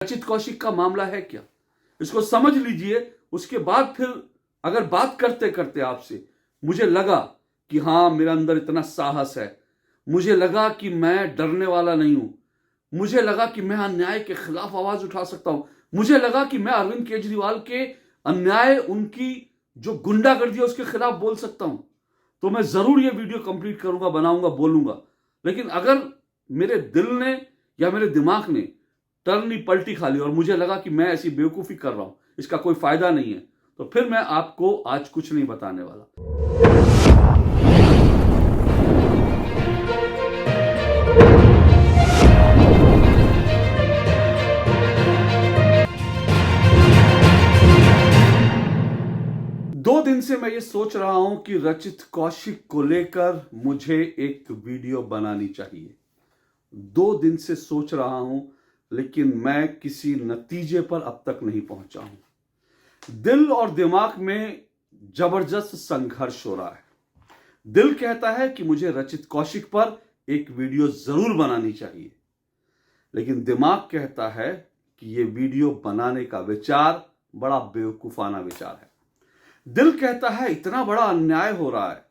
रचित कौशिक का मामला है क्या, इसको समझ लीजिए। उसके बाद फिर अगर बात करते करते आपसे मुझे लगा कि हाँ मेरे अंदर इतना साहस है, मुझे लगा कि मैं डरने वाला नहीं हूं, मुझे लगा कि मैं अन्याय के खिलाफ आवाज उठा सकता हूं, मुझे लगा कि मैं अरविंद केजरीवाल के अन्याय, उनकी जो गुंडागर्दी है उसके खिलाफ बोल सकता हूं, तो मैं जरूर ये वीडियो कंप्लीट करूंगा, बनाऊंगा, बोलूंगा। लेकिन अगर मेरे दिल ने या मेरे दिमाग ने टर्न ही पलटी खा ली और मुझे लगा कि मैं ऐसी बेवकूफी कर रहा हूं, इसका कोई फायदा नहीं है, तो फिर मैं आपको आज कुछ नहीं बताने वाला। 2 दिन से मैं ये सोच रहा हूं कि रचित कौशिक को लेकर मुझे एक वीडियो बनानी चाहिए। 2 दिन से सोच रहा हूं, लेकिन मैं किसी नतीजे पर अब तक नहीं पहुंचा हूं। दिल और दिमाग में जबरदस्त संघर्ष हो रहा है। दिल कहता है कि मुझे रचित कौशिक पर एक वीडियो जरूर बनानी चाहिए, लेकिन दिमाग कहता है कि यह वीडियो बनाने का विचार बड़ा बेवकूफाना विचार है। दिल कहता है इतना बड़ा अन्याय हो रहा है,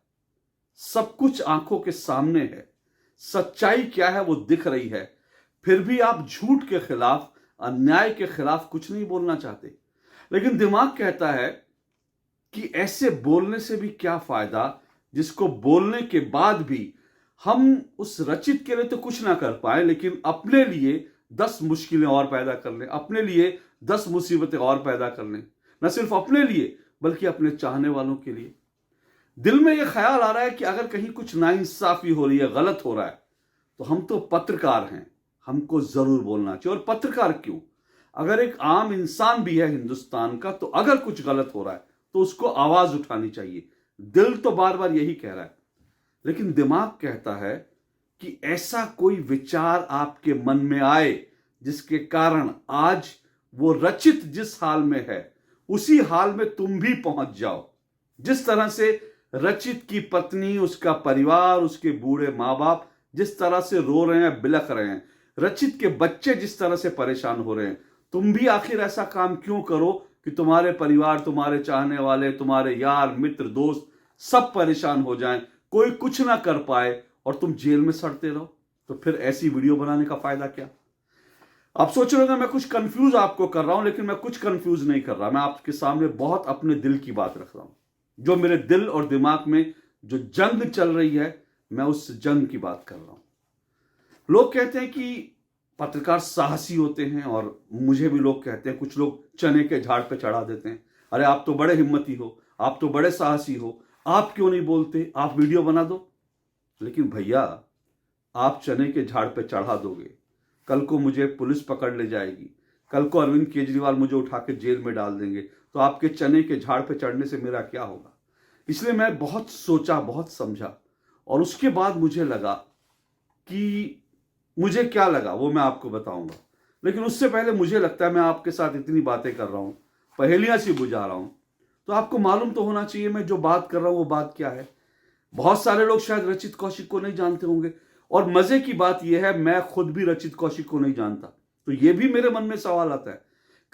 सब कुछ आंखों के सामने है, सच्चाई क्या है वो दिख रही है, फिर भी आप झूठ के खिलाफ, अन्याय के खिलाफ कुछ नहीं बोलना चाहते। लेकिन दिमाग कहता है कि ऐसे बोलने से भी क्या फायदा, जिसको बोलने के बाद भी हम उस रचित के लिए तो कुछ ना कर पाए, लेकिन अपने लिए 10 मुश्किलें और पैदा कर लें, अपने लिए 10 मुसीबतें और पैदा कर लें, न सिर्फ अपने लिए बल्कि अपने चाहने वालों के लिए। दिल में यह ख्याल आ रहा है कि अगर कहीं कुछ नाइंसाफी हो रही है, गलत हो रहा है, तो हम तो पत्रकार हैं, हमको जरूर बोलना चाहिए। और पत्रकार क्यों, अगर एक आम इंसान भी है हिंदुस्तान का, तो अगर कुछ गलत हो रहा है तो उसको आवाज उठानी चाहिए। दिल तो बार बार यही कह रहा है, लेकिन दिमाग कहता है कि ऐसा कोई विचार आपके मन में आए जिसके कारण आज वो रचित जिस हाल में है उसी हाल में तुम भी पहुंच जाओ। जिस तरह से रचित की पत्नी, उसका परिवार, उसके बूढ़े मां बाप जिस तरह से रो रहे हैं, बिलख रहे हैं, रचित के बच्चे जिस तरह से परेशान हो रहे हैं, तुम भी आखिर ऐसा काम क्यों करो कि तुम्हारे परिवार, तुम्हारे चाहने वाले, तुम्हारे यार, मित्र, दोस्त सब परेशान हो जाएं, कोई कुछ ना कर पाए और तुम जेल में सड़ते रहो। तो फिर ऐसी वीडियो बनाने का फायदा क्या। आप सोच रहे हो मैं कुछ कंफ्यूज आपको कर रहा हूं, लेकिन मैं कुछ कंफ्यूज नहीं कर रहा। मैं आपके सामने बहुत अपने दिल की बात रख रहा हूं। जो मेरे दिल और दिमाग में जो जंग चल रही है, मैं उस जंग की बात कर रहा हूं। लोग कहते हैं कि पत्रकार साहसी होते हैं, और मुझे भी लोग कहते हैं, कुछ लोग चने के झाड़ पे चढ़ा देते हैं, अरे आप तो बड़े हिम्मती हो, आप तो बड़े साहसी हो, आप क्यों नहीं बोलते, आप वीडियो बना दो। लेकिन भैया, आप चने के झाड़ पे चढ़ा दोगे, कल को मुझे पुलिस पकड़ ले जाएगी, कल को अरविंद केजरीवाल मुझे उठा के जेल में डाल देंगे, तो आपके चने के झाड़ पे चढ़ने से मेरा क्या होगा। इसलिए मैं बहुत सोचा, बहुत समझा, और उसके बाद मुझे लगा कि मुझे क्या लगा वो मैं आपको बताऊंगा। लेकिन उससे पहले मुझे लगता है, मैं आपके साथ इतनी बातें कर रहा हूं, पहेलियां सी बुझा रहा हूं, तो आपको मालूम तो होना चाहिए मैं जो बात कर रहा हूं वो बात क्या है। बहुत सारे लोग शायद रचित कौशिक को नहीं जानते होंगे, और मजे की बात यह है मैं खुद भी रचित कौशिक को नहीं जानता। तो यह भी मेरे मन में सवाल आता है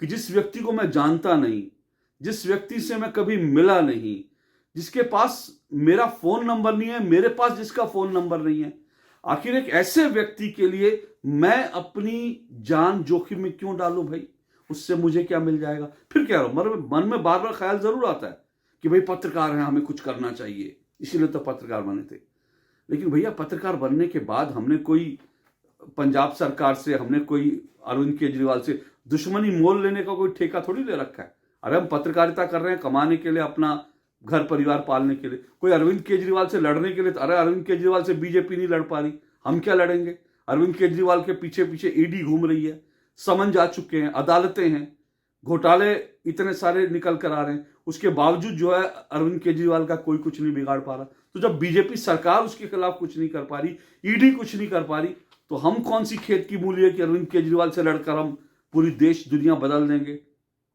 कि जिस व्यक्ति को मैं जानता नहीं, जिस व्यक्ति से मैं कभी मिला नहीं, जिसके पास मेरा फोन नंबर नहीं है, मेरे पास जिसका फोन नंबर नहीं है, आखिर एक ऐसे व्यक्ति के लिए मैं अपनी जान जोखिम में क्यों डालूं भाई। उससे मुझे क्या मिल जाएगा। फिर क्या मन में बार बार ख्याल जरूर आता है कि भाई पत्रकार हैं, हमें कुछ करना चाहिए, इसीलिए तो पत्रकार बने थे। लेकिन भैया, पत्रकार बनने के बाद हमने कोई पंजाब सरकार से, हमने कोई अरविंद केजरीवाल से दुश्मनी मोल लेने का कोई ठेका थोड़ी ले रखा है। अरे हम पत्रकारिता कर रहे हैं कमाने के लिए, अपना घर परिवार पालने के लिए। कोई अरविंद केजरीवाल से लड़ने के लिए, अरे अरविंद केजरीवाल से बीजेपी नहीं लड़ पा रही, हम क्या लड़ेंगे। अरविंद केजरीवाल के पीछे पीछे ईडी घूम रही है, समन जा चुके हैं, अदालतें हैं, घोटाले इतने सारे निकल कर आ रहे हैं, उसके बावजूद जो है अरविंद केजरीवाल का कोई कुछ नहीं बिगाड़ पा रहा। तो जब बीजेपी सरकार उसके खिलाफ कुछ नहीं कर पा रही, ईडी कुछ नहीं कर पा रही, तो हम कौन सी खेत की मूली है कि अरविंद केजरीवाल से लड़कर हम पूरी देश दुनिया बदल देंगे।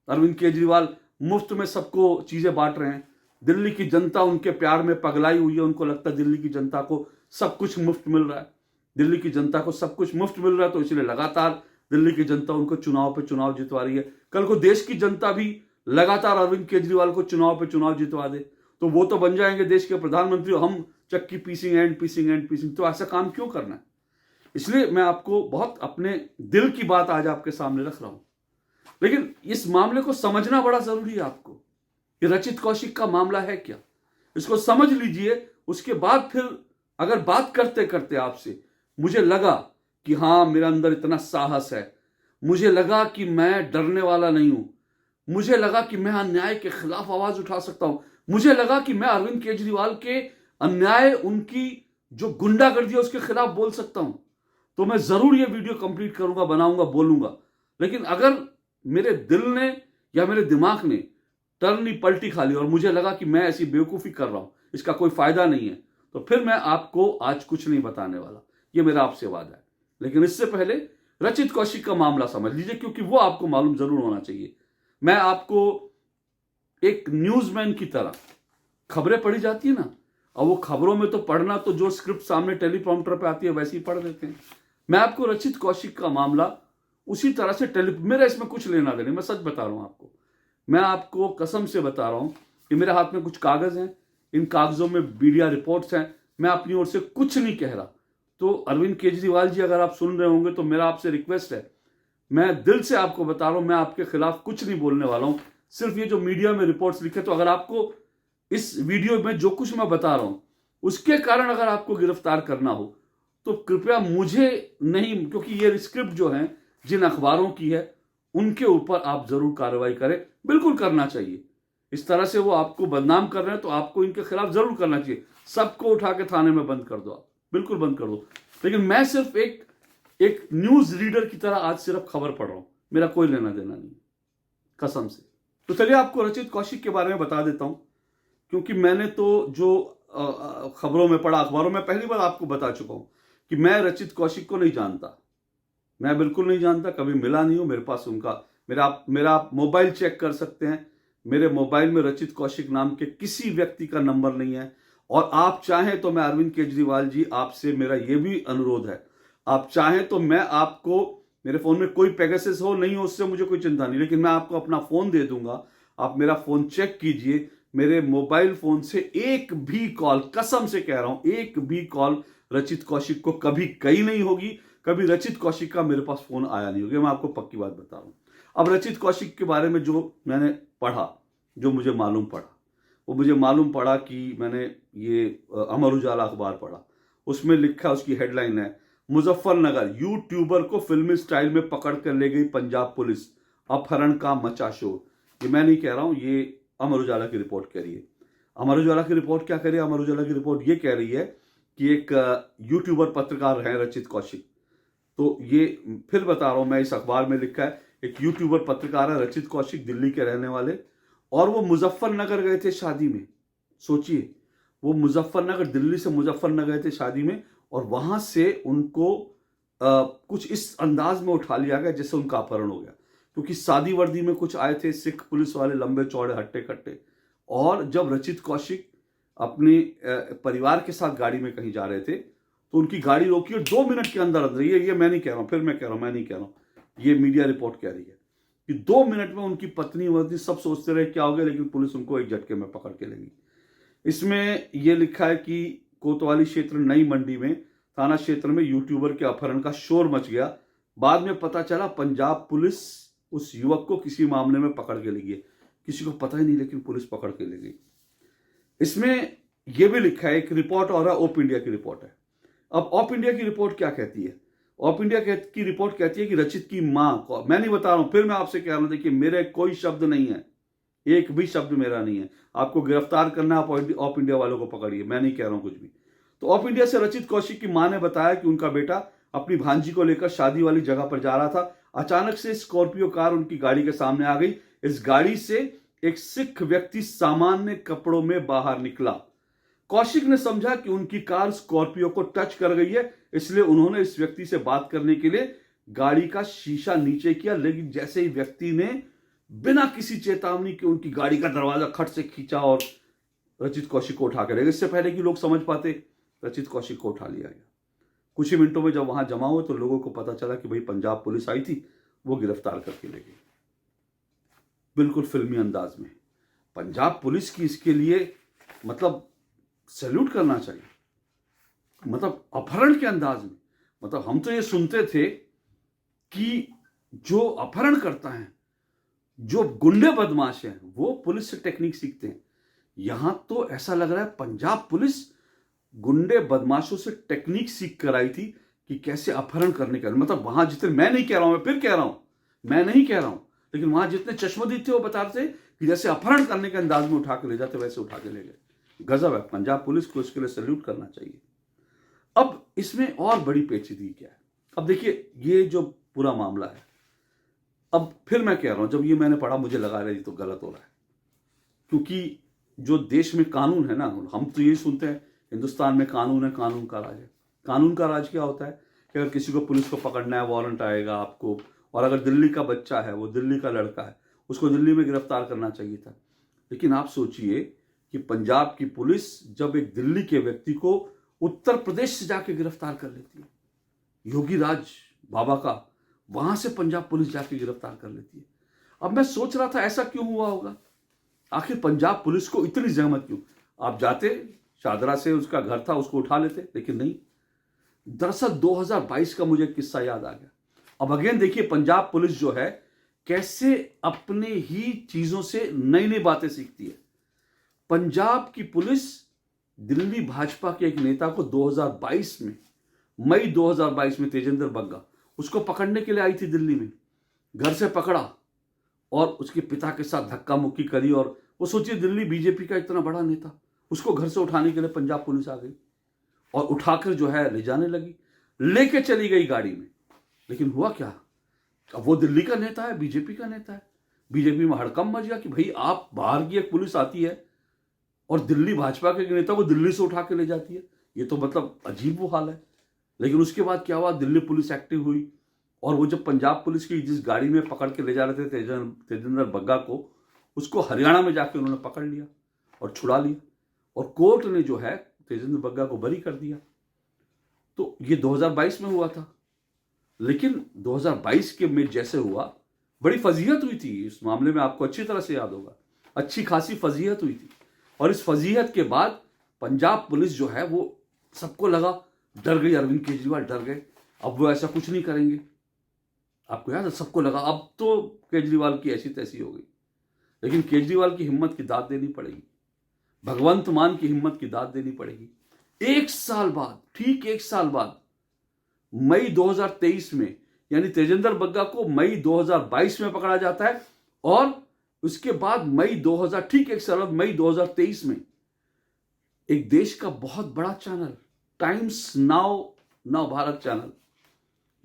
अरविंद केजरीवाल मुफ्त में सबको चीजें बांट रहे हैं, दिल्ली की जनता उनके प्यार में पगलाई हुई है, उनको लगता है दिल्ली की जनता को सब कुछ मुफ्त मिल रहा है, दिल्ली की जनता को सब कुछ मुफ्त मिल रहा है, तो इसलिए लगातार दिल्ली की जनता उनको चुनाव पे चुनाव जितवा रही है, कल को देश की जनता भी लगातार अरविंद केजरीवाल को चुनाव पे चुनाव जितवा दे तो वो तो बन जाएंगे देश के प्रधानमंत्री, हम चक्की पीसिंग एंड पीसिंग एंड पीसिंग। तो ऐसा काम क्यों करना है? इसलिए मैं आपको बहुत अपने दिल की बात आज आपके सामने रख रहा हूं। लेकिन इस मामले को समझना बड़ा जरूरी है आपको कि रचित कौशिक का मामला है क्या, इसको समझ लीजिए। उसके बाद फिर अगर बात करते करते आपसे मुझे लगा कि हाँ मेरे अंदर इतना साहस है, मुझे लगा कि मैं डरने वाला नहीं हूं, मुझे लगा कि मैं अन्याय के खिलाफ आवाज उठा सकता हूं, मुझे लगा कि मैं अरविंद केजरीवाल के अन्याय, उनकी जो गुंडागर्दी है उसके खिलाफ बोल सकता हूं, तो मैं जरूर ये वीडियो कंप्लीट करूंगा, बनाऊंगा, बोलूंगा। लेकिन अगर मेरे दिल ने या मेरे दिमाग ने टर्नी पलटी खा ली और मुझे लगा कि मैं ऐसी बेवकूफी कर रहा हूं, इसका कोई फायदा नहीं है, तो फिर मैं आपको आज कुछ नहीं बताने वाला, ये मेरा आपसे वादा है। लेकिन इससे पहले रचित कौशिक का मामला समझ लीजिए, क्योंकि वो आपको मालूम जरूर होना चाहिए। मैं आपको एक न्यूजमैन की तरह, खबरें पढ़ी जाती है ना, और वो खबरों में तो पढ़ना तो जो स्क्रिप्ट सामने टेलीप्रॉम्प्टर पे आती है वैसे ही पढ़ देते हैं। मैं आपको रचित कौशिक का मामला उसी तरह से मेरा इसमें कुछ लेना देना, मैं सच बता रहा हूं आपको, मैं आपको कसम से बता रहा हूं कि मेरे हाथ में कुछ कागज हैं, इन कागजों में मीडिया रिपोर्ट्स हैं, मैं अपनी ओर से कुछ नहीं कह रहा। तो अरविंद केजरीवाल जी अगर आप सुन रहे होंगे तो मेरा आपसे रिक्वेस्ट है, मैं दिल से आपको बता रहा हूं, मैं आपके खिलाफ कुछ नहीं बोलने वाला हूं। सिर्फ ये जो मीडिया में रिपोर्ट्स लिखे, तो अगर आपको इस वीडियो में जो कुछ मैं बता रहा हूं उसके कारण अगर आपको गिरफ्तार करना हो तो कृपया मुझे नहीं, क्योंकि ये स्क्रिप्ट जो है जिन अखबारों की है उनके ऊपर आप जरूर कार्रवाई करें, बिल्कुल करना चाहिए। इस तरह से वो आपको बदनाम कर रहे हैं तो आपको इनके खिलाफ जरूर करना चाहिए। सबको उठा के थाने में बंद कर दो, आप बिल्कुल बंद कर दो। लेकिन मैं सिर्फ एक न्यूज रीडर की तरह आज सिर्फ खबर पढ़ रहा हूं, मेरा कोई लेना देना नहीं, कसम से। तो चलिए आपको रचित कौशिक के बारे में बता देता हूं, क्योंकि मैंने तो जो खबरों में पढ़ा, अखबारों में, पहली बार आपको बता चुका हूं कि मैं रचित कौशिक को नहीं जानता, मैं बिल्कुल नहीं जानता, कभी मिला नहीं हूं। मेरे पास उनका मेरा आप मोबाइल चेक कर सकते हैं, मेरे मोबाइल में रचित कौशिक नाम के किसी व्यक्ति का नंबर नहीं है। और आप चाहें तो मैं अरविंद केजरीवाल जी, आपसे मेरा यह भी अनुरोध है, आप चाहें तो मैं आपको, मेरे फोन में कोई पेगासस हो नहीं हो उससे मुझे कोई चिंता नहीं, लेकिन मैं आपको अपना फोन दे दूंगा, आप मेरा फोन चेक कीजिए, मेरे मोबाइल फोन से एक भी कॉल, कसम से कह रहा हूं, एक भी कॉल रचित कौशिक को कभी कही नहीं होगी, कभी रचित कौशिक का मेरे पास फोन आया नहीं होगा, मैं आपको पक्की बात बता रहा हूं। अब रचित कौशिक के बारे में जो मैंने पढ़ा, जो मुझे मालूम पड़ा, वो मुझे मालूम पड़ा कि मैंने ये अमर उजाला अखबार पढ़ा, उसमें लिखा, उसकी हेडलाइन है, मुजफ्फरनगर यूट्यूबर को फिल्मी स्टाइल में पकड़ कर ले गई पंजाब पुलिस, अपहरण का मचा शोर। ये मैं नहीं कह रहा हूं, ये अमर उजाला की रिपोर्ट कह रही है। अमर उजाला की रिपोर्ट क्या कह रही है? अमर उजाला की रिपोर्ट ये कह रही है कि एक यूट्यूबर पत्रकार है रचित कौशिक, तो ये फिर बता रहा हूं मैं, इस अखबार में लिखा है एक यूट्यूबर पत्रकार है रचित कौशिक, दिल्ली के रहने वाले, और वो मुजफ्फरनगर गए थे शादी में। सोचिए, वो मुजफ्फरनगर, दिल्ली से मुजफ्फरनगर गए थे शादी में, और वहां से उनको कुछ इस अंदाज में उठा लिया गया जैसे उनका अपहरण हो गया, क्योंकि सादी वर्दी में कुछ आए थे सिख पुलिस वाले, लंबे चौड़े हट्टे कट्टे। और जब रचित कौशिक अपने परिवार के साथ गाड़ी में कहीं जा रहे थे तो उनकी गाड़ी रोकी और 2 मिनट के अंदर अंदर, ये मैं नहीं कह रहा हूं, फिर मैं कह रहा हूं, मैं नहीं कह रहा हूं, ये मीडिया रिपोर्ट कह रही है कि 2 मिनट में उनकी पत्नी वर्दी सब सोचते रहे क्या हो गया, लेकिन पुलिस उनको एक झटके में पकड़ के ले गई। इसमें यह लिखा है कि कोतवाली क्षेत्र नई मंडी में थाना क्षेत्र में यूट्यूबर के अपहरण का शोर मच गया। बाद में पता चला पंजाब पुलिस उस युवक को किसी मामले में पकड़ के ले गई, किसी को पता ही नहीं, लेकिन पुलिस पकड़ के ले गई। इसमें यह भी लिखा है, एक रिपोर्ट और है, ओप इंडिया की रिपोर्ट है। अब ऑप इंडिया की रिपोर्ट क्या कहती है? ऑप इंडिया की रिपोर्ट कहती है कि रचित की मां को, मैं नहीं बता रहा हूं, फिर मैं आपसे कह रहा हूं, देखिए मेरे कोई शब्द नहीं है, एक भी शब्द मेरा नहीं है, आपको गिरफ्तार करना, आप ऑप इंडिया वालों को पकड़िए, मैं नहीं कह रहा हूं कुछ भी। तो ऑप इंडिया से रचित कौशिक की मां ने बताया कि उनका बेटा अपनी भांजी को लेकर शादी वाली जगह पर जा रहा था, अचानक से स्कॉर्पियो कार उनकी गाड़ी के सामने आ गई। इस गाड़ी से एक सिख व्यक्ति सामान्य कपड़ों में बाहर निकला। कौशिक ने समझा कि उनकी कार स्कॉर्पियो को टच कर गई है, इसलिए उन्होंने इस व्यक्ति से बात करने के लिए गाड़ी का शीशा नीचे किया, लेकिन जैसे ही व्यक्ति ने बिना किसी चेतावनी के उनकी गाड़ी का दरवाजा खट से खींचा और रचित कौशिक को उठा कर ले गया। इससे पहले कि लोग समझ पाते, रचित कौशिक को उठा लिया गया। कुछ ही मिनटों में जब वहां जमा हुए तो लोगों को पता चला कि भाई पंजाब पुलिस आई थी, वो गिरफ्तार करके ले गई, बिल्कुल फिल्मी अंदाज में। पंजाब पुलिस की इसके लिए मतलब सैल्यूट करना चाहिए, मतलब अपहरण के अंदाज में। मतलब हम तो ये सुनते थे कि जो अपहरण करता है, जो गुंडे बदमाश हैं, वो पुलिस से टेक्निक सीखते हैं। यहां तो ऐसा लग रहा है पंजाब पुलिस गुंडे बदमाशों से टेक्निक सीख कर आई थी कि कैसे अपहरण करने का। मतलब वहां जितने, मैं नहीं कह रहा हूं, मैं फिर कह रहा हूं, मैं नहीं कह रहा हूं, लेकिन वहां जितने चश्मदीद थे वो बता रहे थे कि जैसे अपहरण करने के अंदाज में उठा के ले जाते, वैसे उठा के ले गए। गजब है, पंजाब पुलिस को इसके लिए सैल्यूट करना चाहिए। अब इसमें और बड़ी पेचीदगी क्या है? अब देखिए, ये जो पूरा मामला है, अब फिर मैं कह रहा हूं, जब ये मैंने पढ़ा मुझे लगा रहा है ये तो गलत हो रहा है, क्योंकि जो देश में कानून है ना, हम तो यही सुनते हैं हिंदुस्तान में कानून है, कानून का राज है। कानून का राज क्या होता है कि अगर किसी को पुलिस को पकड़ना है, वारंट आएगा आपको, और अगर दिल्ली का बच्चा है, वो दिल्ली का लड़का है, उसको दिल्ली में गिरफ्तार करना चाहिए था। लेकिन आप सोचिए कि पंजाब की पुलिस जब एक दिल्ली के व्यक्ति को उत्तर प्रदेश से जाके गिरफ्तार कर लेती है, योगी राज बाबा का, वहां से पंजाब पुलिस जाके गिरफ्तार कर लेती है। अब मैं सोच रहा था ऐसा क्यों हुआ होगा, आखिर पंजाब पुलिस को इतनी जहमत क्यों? आप जाते, शादरा से उसका घर था, उसको उठा लेते, लेकिन नहीं। दरअसल 2022 का मुझे किस्सा याद आ गया। अब अगेन देखिए, पंजाब पुलिस जो है कैसे अपने ही चीजों से नई नई बातें सीखती है। पंजाब की पुलिस दिल्ली भाजपा के एक नेता को 2022 में, मई 2022 में, तेजेंद्र बग्गा, उसको पकड़ने के लिए आई थी दिल्ली में, घर से पकड़ा और उसके पिता के साथ धक्का मुक्की करी। और वो सोचिए, दिल्ली बीजेपी का इतना बड़ा नेता, उसको घर से उठाने के लिए पंजाब पुलिस आ गई और उठाकर जो है ले जाने लगी, लेके चली गई गाड़ी में। लेकिन हुआ क्या, अब वो दिल्ली का नेता है, बीजेपी का नेता है, बीजेपी में हड़कंप मच गया कि भाई आप, बाहर की एक पुलिस आती है और दिल्ली भाजपा के नेता को दिल्ली से उठा के ले जाती है, ये तो मतलब अजीब वो हाल है। लेकिन उसके बाद क्या हुआ, दिल्ली पुलिस एक्टिव हुई और वो जब पंजाब पुलिस की जिस गाड़ी में पकड़ के ले जा रहे थे तेजेंद्र बग्गा को, उसको हरियाणा में जाके उन्होंने पकड़ लिया और छुड़ा लिया, और कोर्ट ने जो है तेजेंद्र बग्गा को बरी कर दिया। तो ये 2022 में हुआ था। लेकिन 2022 के में जैसे हुआ, बड़ी फजीहत हुई थी इस मामले में, आपको अच्छी तरह से याद होगा, अच्छी खासी फजीहत हुई थी। और इस फजीहत के बाद पंजाब पुलिस जो है वो, सबको लगा, डर गई, अरविंद केजरीवाल डर गए, अब वो ऐसा कुछ नहीं करेंगे। आपको याद है, सबको लगा अब तो केजरीवाल की ऐसी तैसी हो गई। लेकिन केजरीवाल की हिम्मत की दाद देनी पड़ेगी, भगवंत मान की हिम्मत की दाद देनी पड़ेगी। एक साल बाद, ठीक एक साल बाद, मई 2023 में, यानी तेजेंद्र बग्गा को मई 2022 में पकड़ा जाता है, और उसके बाद मई 2000, ठीक एक साल बाद, मई 2023 में, एक देश का बहुत बड़ा channel, times now Bharat channel,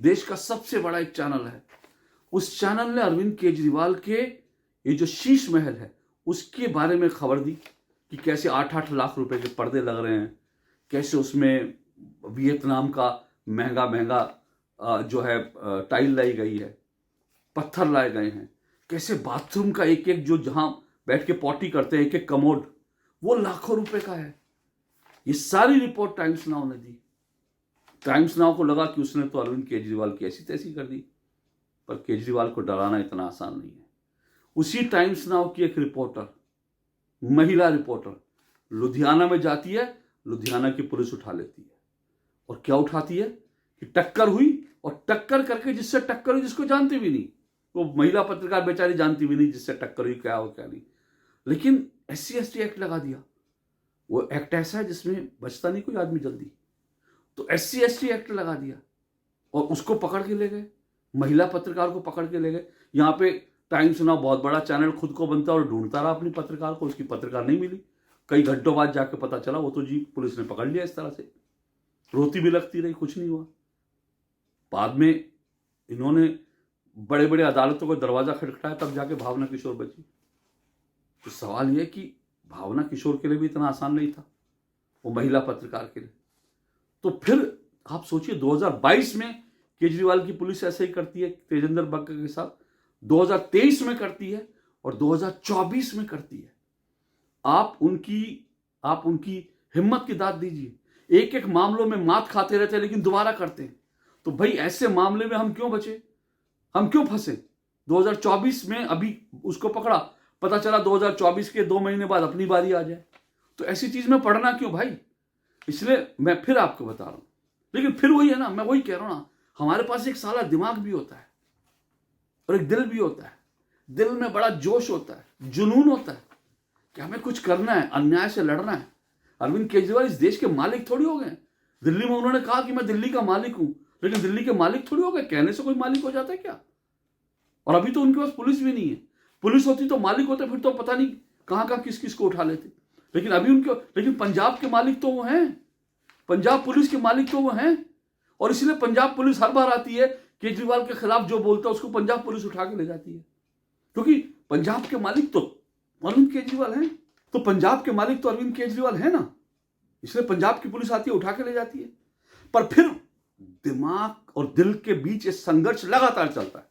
देश का सबसे बड़ा एक चैनल है, उस चैनल ने अरविंद केजरीवाल के ये जो शीश महल है उसके बारे में खबर दी कि कैसे 8-8 लाख रुपए के पर्दे लग रहे हैं, कैसे उसमें वियतनाम का महंगा महंगा जो है टाइल लाई गई है, पत्थर लाए गए हैं, कैसे बाथरूम का एक एक, जो जहां बैठ के पॉटी करते हैं, एक एक कमोड, वो लाखों रुपए का है। ये सारी रिपोर्ट टाइम्स नाउ ने दी। टाइम्स नाउ को लगा कि उसने तो अरविंद केजरीवाल की ऐसी तैसी कर दी, पर केजरीवाल को डराना इतना आसान नहीं है। उसी टाइम्स नाउ की एक रिपोर्टर, महिला रिपोर्टर, लुधियाना में जाती है, लुधियाना की पुलिस उठा लेती है। और क्या उठाती है कि टक्कर हुई, और टक्कर करके, जिससे टक्कर हुई जिसको जानती भी नहीं, वो महिला पत्रकार बेचारी जानती भी नहीं जिससे टक्कर हुई क्या हो क्या नहीं, लेकिन SC/ST एक्ट लगा दिया। वो एक्ट ऐसा है जिसमें बचता नहीं कोई आदमी जल्दी, तो SC/ST एक्ट लगा दिया और उसको पकड़ के ले गए, महिला पत्रकार को पकड़ के ले गए। यहाँ पे टाइम्स नाउ बहुत बड़ा चैनल खुद को बनता और ढूंढता रहा अपनी पत्रकार को, उसकी पत्रकार नहीं मिली। कई घंटों बाद जाके पता चला वो तो जी पुलिस ने पकड़ लिया। इस तरह से रोती भी लगती रही, कुछ नहीं हुआ। बाद में इन्होंने बड़े बड़े अदालतों का दरवाजा खटखटाया, तब जाके भावना किशोर बची। तो सवाल यह कि भावना किशोर के लिए भी इतना आसान नहीं था, वो महिला पत्रकार के लिए। तो फिर आप सोचिए, 2022 में केजरीवाल की पुलिस ऐसे ही करती है तेजेंद्र बग्गा के साथ, 2023 में करती है और 2024 में करती है। आप उनकी हिम्मत की दाद दीजिए। एक एक मामलों में मात खाते रहते हैं लेकिन दोबारा करते हैं। तो भाई ऐसे मामले में हम क्यों बचे, हम क्यों फंसे? 2024 में अभी उसको पकड़ा, पता चला 2024 के 2 महीने बाद अपनी बारी आ जाए। तो ऐसी चीज में पढ़ना क्यों भाई? इसलिए मैं फिर आपको बता रहा हूं, लेकिन फिर वही है ना, मैं वही कह रहा हूं ना, हमारे पास एक साला दिमाग भी होता है और एक दिल भी होता है। दिल में बड़ा जोश होता है, जुनून होता है कि हमें कुछ करना है, अन्याय से लड़ना है। अरविंद केजरीवाल इस देश के मालिक थोड़ी हो गए। दिल्ली में उन्होंने कहा कि मैं दिल्ली का मालिक हूं, लेकिन दिल्ली के मालिक थोड़ी हो गए। कहने से कोई मालिक हो जाता है क्या? और अभी तो उनके पास पुलिस भी नहीं है। पुलिस होती तो मालिक होते, फिर तो पता नहीं कहां कहां किस किस को उठा लेते। लेकिन अभी लेकिन पंजाब के मालिक तो वो हैं, पंजाब पुलिस के मालिक तो वो हैं। और इसलिए पंजाब पुलिस हर बार आती है, केजरीवाल के खिलाफ जो बोलता है उसको पंजाब पुलिस उठा के ले जाती है, क्योंकि पंजाब के मालिक तो अरविंद केजरीवाल हैं। तो पंजाब के मालिक तो अरविंद केजरीवाल है ना, इसलिए पंजाब की पुलिस आती है, उठा के ले जाती है। पर फिर दिमाग और दिल के बीच ये संघर्ष लगातार चलता है।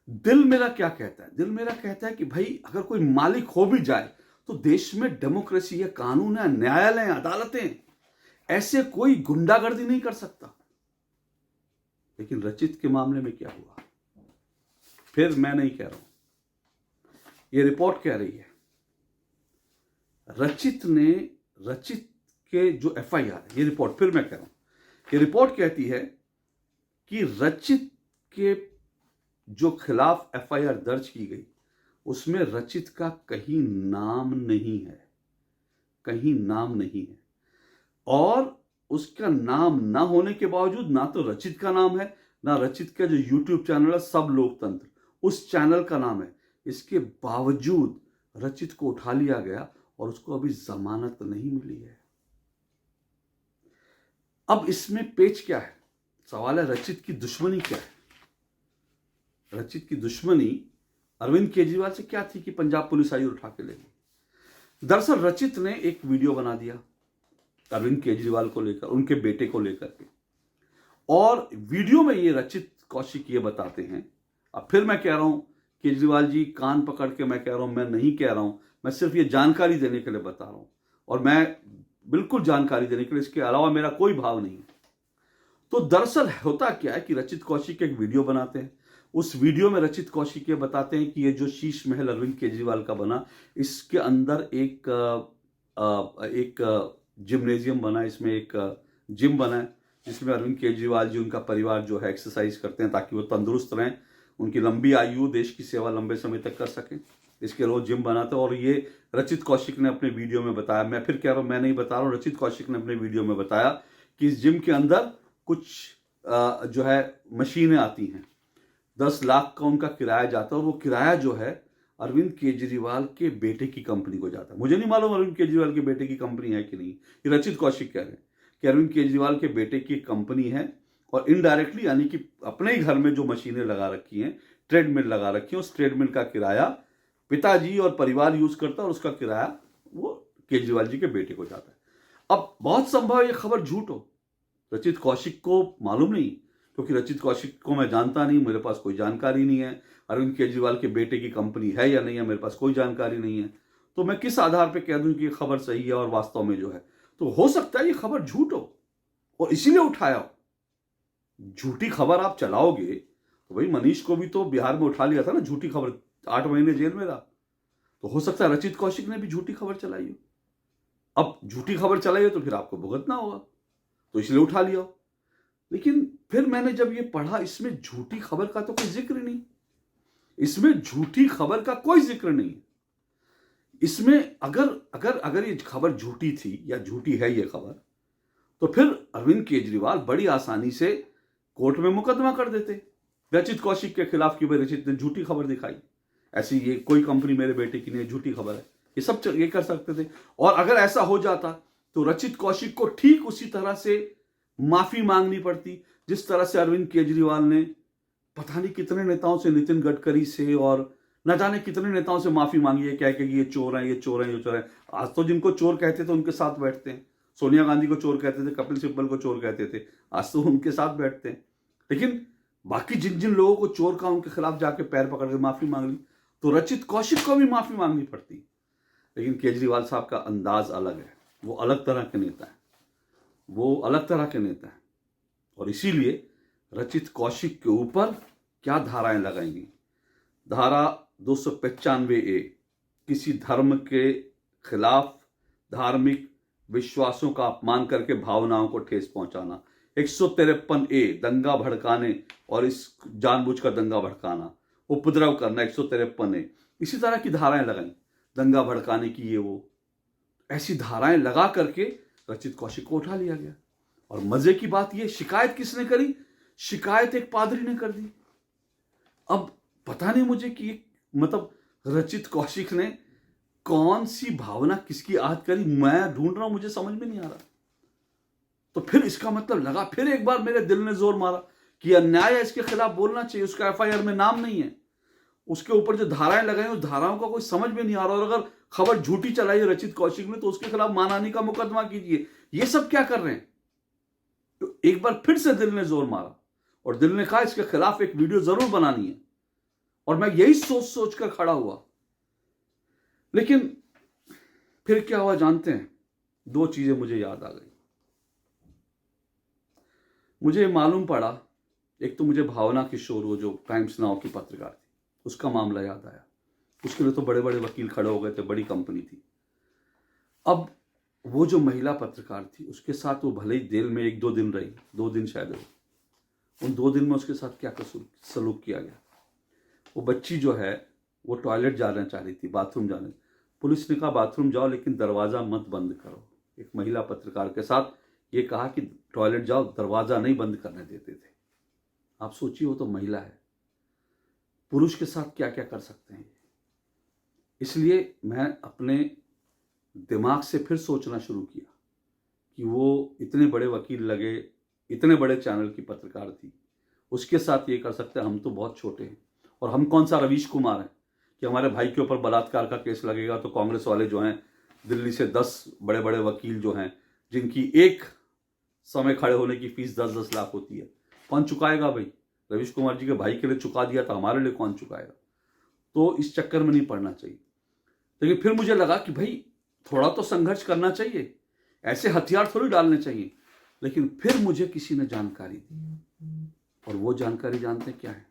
दिल मेरा क्या कहता है? दिल मेरा कहता है कि भाई अगर कोई मालिक हो भी जाए तो देश में डेमोक्रेसी है, कानून है, न्यायालय है, अदालतें, ऐसे कोई गुंडागर्दी नहीं कर सकता। लेकिन रचित के मामले में क्या हुआ? फिर मैं नहीं कह रहा हूं, ये रिपोर्ट कह रही है। रचित के जो एफआईआर है, ये रिपोर्ट, फिर मैं कह रहा हूं, ये रिपोर्ट कहती है कि रचित के जो खिलाफ एफआईआर दर्ज की गई उसमें रचित का कहीं नाम नहीं है, कहीं नाम नहीं है। और उसका नाम ना होने के बावजूद ना तो रचित का नाम है, ना रचित का जो यूट्यूब चैनल है सब लोकतंत्र, उस चैनल का नाम है। इसके बावजूद रचित को उठा लिया गया और उसको अभी जमानत नहीं मिली है। अब इसमें पेच क्या है? सवाल है रचित की दुश्मनी क्या है? रचित की दुश्मनी अरविंद केजरीवाल से क्या थी कि पंजाब पुलिस आई और उठा के ले गई? दरअसल रचित ने एक वीडियो बना दिया अरविंद केजरीवाल को लेकर, उनके बेटे को लेकर के, और वीडियो में ये रचित कौशिक ये बताते हैं। अब फिर मैं कह रहा हूं केजरीवाल जी, कान पकड़ के मैं कह रहा हूं, मैं नहीं कह रहा हूं, मैं सिर्फ ये जानकारी देने के लिए बता रहा हूं, और मैं बिल्कुल जानकारी देने के लिए, इसके अलावा मेरा कोई भाव नहीं है। तो दरअसल होता क्या है कि रचित कौशिक एक वीडियो बनाते हैं। उस वीडियो में रचित कौशिक ये बताते हैं कि ये जो शीश महल अरविंद केजरीवाल का बना, इसके अंदर एक जिम्नेजियम बना, इसमें एक जिम बना है जिसमें अरविंद केजरीवाल जी, उनका परिवार जो है एक्सरसाइज करते हैं ताकि वो तंदुरुस्त रहें, उनकी लंबी आयु, देश की सेवा लंबे समय तक कर सकें। इसके लिए वो जिम बनाते हैं। और ये रचित कौशिक ने अपने वीडियो में बताया, मैं फिर कह रहा हूँ, मैं नहीं बता रहा हूँ, रचित कौशिक ने अपने वीडियो में बताया कि इस जिम के अंदर कुछ जो है मशीनें आती हैं, 10 लाख का उनका किराया जाता है, और वो किराया जो है अरविंद केजरीवाल के बेटे की कंपनी को जाता है। मुझे नहीं मालूम अरविंद केजरीवाल के बेटे की कंपनी है कि नहीं, ये रचित कौशिक कह रहे हैं कि अरविंद केजरीवाल के बेटे की कंपनी है, और इनडायरेक्टली यानी कि अपने ही घर में जो मशीनें लगा रखी हैं, ट्रेडमिल लगा रखी है, उस ट्रेडमिल का किराया पिताजी और परिवार यूज करता है, और उसका किराया वो केजरीवाल जी के बेटे को जाता है। अब बहुत संभव ये खबर झूठ हो, रचित कौशिक को मालूम नहीं, क्योंकि रचित कौशिक को मैं जानता नहीं, मेरे पास कोई जानकारी नहीं है। अरविंद केजरीवाल के बेटे की कंपनी है या नहीं है, मेरे पास कोई जानकारी नहीं है। तो मैं किस आधार पे कह दूं कि ये खबर सही है और वास्तव में जो है, तो हो सकता है ये खबर झूठ हो और इसीलिए उठाया हो। झूठी खबर आप चलाओगे तो भाई मनीष को भी तो बिहार में उठा लिया था ना, झूठी खबर, 8 महीने जेल में रहा। तो हो सकता है रचित कौशिक ने भी झूठी खबर चलाई हो। अब झूठी खबर चलाई हो तो फिर आपको भुगतना होगा, तो इसलिए उठा लिया हो। लेकिन फिर मैंने जब ये पढ़ा, इसमें झूठी खबर का तो कोई जिक्र नहीं, इसमें झूठी खबर का कोई जिक्र नहीं। इसमें अगर ये खबर झूठी थी या झूठी है ये खबर, तो फिर अरविंद केजरीवाल बड़ी आसानी से कोर्ट में मुकदमा कर देते रचित कौशिक के खिलाफ कि भाई रचित ने झूठी खबर दिखाई, ऐसी ये कोई कंपनी मेरे बेटे की नहीं, झूठी खबर है, ये सब ये कर सकते थे। और अगर ऐसा हो जाता तो रचित कौशिक को ठीक उसी तरह से माफी मांगनी पड़ती जिस तरह से अरविंद केजरीवाल ने पता नहीं कितने नेताओं से, नितिन गडकरी से और न जाने कितने नेताओं से माफी मांगी है, कह के ये चोर हैं, ये चोर हैं, ये चोर हैं। आज तो जिनको चोर कहते थे उनके साथ बैठते हैं, सोनिया गांधी को चोर कहते थे, कपिल सिब्बल को चोर कहते थे, आज तो उनके साथ बैठते हैं। लेकिन बाकी जिन जिन लोगों को चोर का उनके खिलाफ जाके पैर पकड़ के माफी मांग ली, तो रचित कौशिक को भी माफी मांगनी पड़ती। लेकिन केजरीवाल साहब का अंदाज अलग है, वो अलग तरह के नेता है। वो अलग तरह के नेता हैं और इसीलिए रचित कौशिक के ऊपर क्या धाराएं लगाएंगी। धारा 295A, किसी धर्म के खिलाफ धार्मिक विश्वासों का अपमान करके भावनाओं को ठेस पहुंचाना। 153A, दंगा भड़काने और इस जानबूझकर दंगा भड़काना, उपद्रव करना। 153A इसी तरह की धाराएं लगाई, दंगा भड़काने की, ये वो ऐसी धाराएं लगा करके रचित कौशिक को उठा लिया गया। और मजे की बात यह, शिकायत किसने करी? शिकायत एक पादरी ने कर दी। अब पता नहीं मुझे कि मतलब रचित कौशिक ने कौन सी भावना किसकी आहत करी, मैं ढूंढ रहा हूं, मुझे समझ में नहीं आ रहा। तो फिर इसका मतलब लगा, फिर एक बार मेरे दिल ने जोर मारा कि अन्याय है, इसके खिलाफ बोलना चाहिए। उसका FIR में नाम नहीं है, उसके ऊपर जो धाराएं लगाई उस धाराओं का कोई समझ में नहीं आ रहा। और अगर खबर झूठी चलाई है रचित कौशिक ने तो उसके खिलाफ मानहानि का मुकदमा कीजिए। ये सब क्या कर रहे हैं? तो एक बार फिर से दिल ने जोर मारा और दिल ने कहा इसके खिलाफ एक वीडियो जरूर बनानी है। और मैं यही सोच सोच कर खड़ा हुआ। लेकिन फिर क्या हुआ जानते हैं? दो चीजें मुझे याद आ गई। मुझे मालूम पड़ा, एक तो मुझे भावना किशोर, वो जो टाइम्स नाउ की पत्रकार थी, उसका मामला याद आया। उसके लिए तो बड़े बड़े वकील खड़े हो गए थे, बड़ी कंपनी थी। अब वो जो महिला पत्रकार थी उसके साथ वो भले ही जेल में 1-2 दिन रही, 2 दिन शायद रही। उन 2 दिन में उसके साथ क्या सलूक किया गया। वो बच्ची जो है वो टॉयलेट जाना चाह रही थी, बाथरूम जाने। पुलिस ने कहा बाथरूम जाओ लेकिन दरवाज़ा मत बंद करो। एक महिला पत्रकार के साथ ये कहा कि टॉयलेट जाओ, दरवाज़ा नहीं बंद करने देते थे। आप सोचिए, वो तो महिला है, पुरुष के साथ क्या क्या कर सकते हैं। इसलिए मैं अपने दिमाग से फिर सोचना शुरू किया कि वो इतने बड़े वकील लगे, इतने बड़े चैनल की पत्रकार थी, उसके साथ ये कर सकते हैं। हम तो बहुत छोटे हैं और हम कौन सा रवीश कुमार हैं कि हमारे भाई के ऊपर बलात्कार का केस लगेगा तो कांग्रेस वाले जो हैं दिल्ली से 10 बड़े बड़े वकील जो हैं, जिनकी एक समय खड़े होने की फीस 10-10 लाख होती है, कौन चुकाएगा भाई? रवीश कुमार जी के भाई के लिए चुका दिया तो हमारे लिए कौन चुकाएगा? तो इस चक्कर में नहीं पड़ना चाहिए। लेकिन फिर मुझे लगा कि भाई थोड़ा तो संघर्ष करना चाहिए, ऐसे हथियार थोड़ी डालने चाहिए। लेकिन फिर मुझे किसी ने जानकारी दी और वो जानकारी जानते क्या है?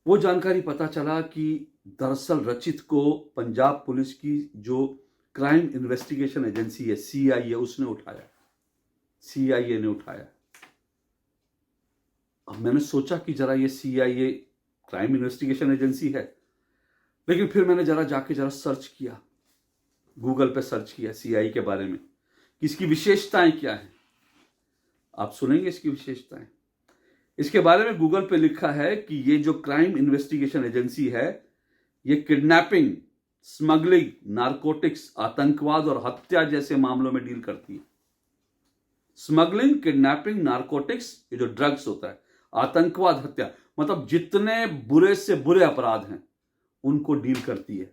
वो जानकारी पता चला कि दरअसल रचित को पंजाब पुलिस की जो क्राइम इन्वेस्टिगेशन एजेंसी है CIA, उसने उठाया, CIA ने उठाया। अब मैंने सोचा कि जरा ये CIA क्राइम इन्वेस्टिगेशन एजेंसी है, लेकिन फिर मैंने जरा सर्च किया, गूगल पे सर्च किया CIA के बारे में कि इसकी विशेषताएं क्या हैं। आप सुनेंगे इसकी विशेषताएं। इसके बारे में गूगल पे लिखा है कि ये जो क्राइम इन्वेस्टिगेशन एजेंसी है ये किडनैपिंग, स्मगलिंग, नारकोटिक्स, आतंकवाद और हत्या जैसे मामलों में डील करती है। स्मगलिंग, किडनैपिंग, नारकोटिक्स, ये जो ड्रग्स होता है, आतंकवाद, हत्या, मतलब जितने बुरे से बुरे अपराध हैं उनको डील करती है।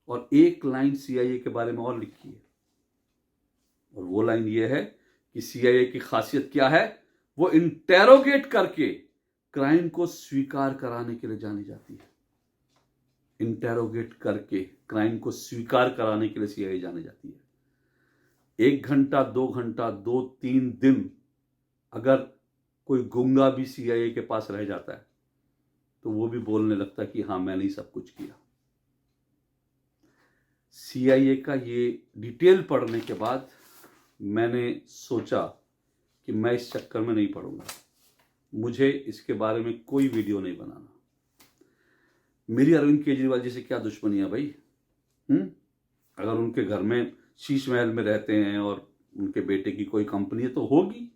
और एक लाइन CIA के बारे में और लिखी है, और वो लाइन ये है कि CIA की खासियत क्या है? वो इंटेरोगेट करके क्राइम को स्वीकार कराने के लिए जानी जाती है। इंटेरोगेट करके क्राइम को स्वीकार कराने के लिए CIA जानी जाती है। 1 घंटा, 2 घंटा, 2-3 दिन अगर कोई गूंगा भी CIA के पास रह जाता है तो वो भी बोलने लगता है कि हाँ मैंने ही सब कुछ किया। CIA का ये डिटेल पढ़ने के बाद मैंने सोचा कि मैं इस चक्कर में नहीं पड़ूंगा, मुझे इसके बारे में कोई वीडियो नहीं बनाना। मेरी अरविंद केजरीवाल जी से क्या दुश्मनी है भाई? अगर उनके घर में शीश महल में रहते हैं और उनके बेटे की कोई कंपनी है तो होगी,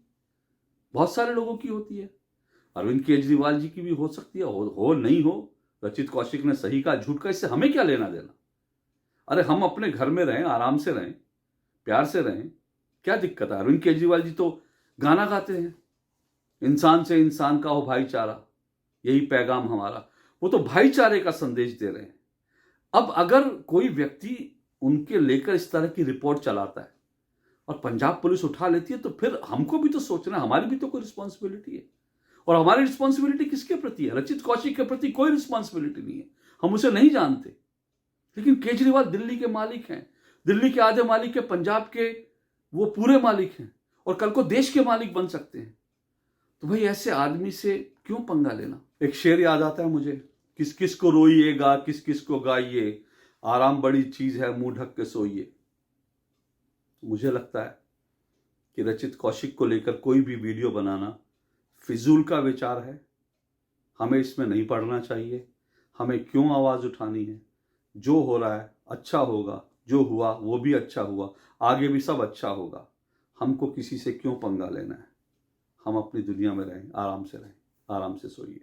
बहुत सारे लोगों की होती है। अरविंद केजरीवाल जी की भी हो सकती है, हो नहीं हो। रचित कौशिक ने सही कहा, झूठ का, इससे हमें क्या लेना देना? अरे हम अपने घर में रहें, आराम से रहें, प्यार से रहें, क्या दिक्कत है? अरविंद केजरीवाल जी तो गाना गाते हैं, इंसान से इंसान का हो भाईचारा, यही पैगाम हमारा। वो तो भाईचारे का संदेश दे रहे हैं। अब अगर कोई व्यक्ति उनके लेकर इस तरह की रिपोर्ट चलाता है और पंजाब पुलिस उठा लेती है तो फिर हमको भी तो सोचना, हमारी भी तो कोई रिस्पॉन्सिबिलिटी है। और हमारी रिस्पॉन्सिबिलिटी किसके प्रति है? रचित कौशिक के प्रति कोई रिस्पॉन्सिबिलिटी नहीं है, हम उसे नहीं जानते। लेकिन केजरीवाल दिल्ली के मालिक हैं, दिल्ली के आधे मालिक के, पंजाब के वो पूरे मालिक हैं, और कल को देश के मालिक बन सकते हैं। तो भाई ऐसे आदमी से क्यों पंगा लेना। एक शेर याद आता है मुझे, किस किस को रोइएगा किस किस को गाइए, आराम बड़ी चीज है मुंह ढक के सोइए। मुझे लगता है कि रचित कौशिक को लेकर कोई भी वीडियो बनाना फिजूल का विचार है। हमें इसमें नहीं पड़ना चाहिए। हमें क्यों आवाज उठानी है। जो हो रहा है अच्छा होगा, जो हुआ वो भी अच्छा हुआ, आगे भी सब अच्छा होगा। हमको किसी से क्यों पंगा लेना है। हम अपनी दुनिया में रहें, आराम से सोइए।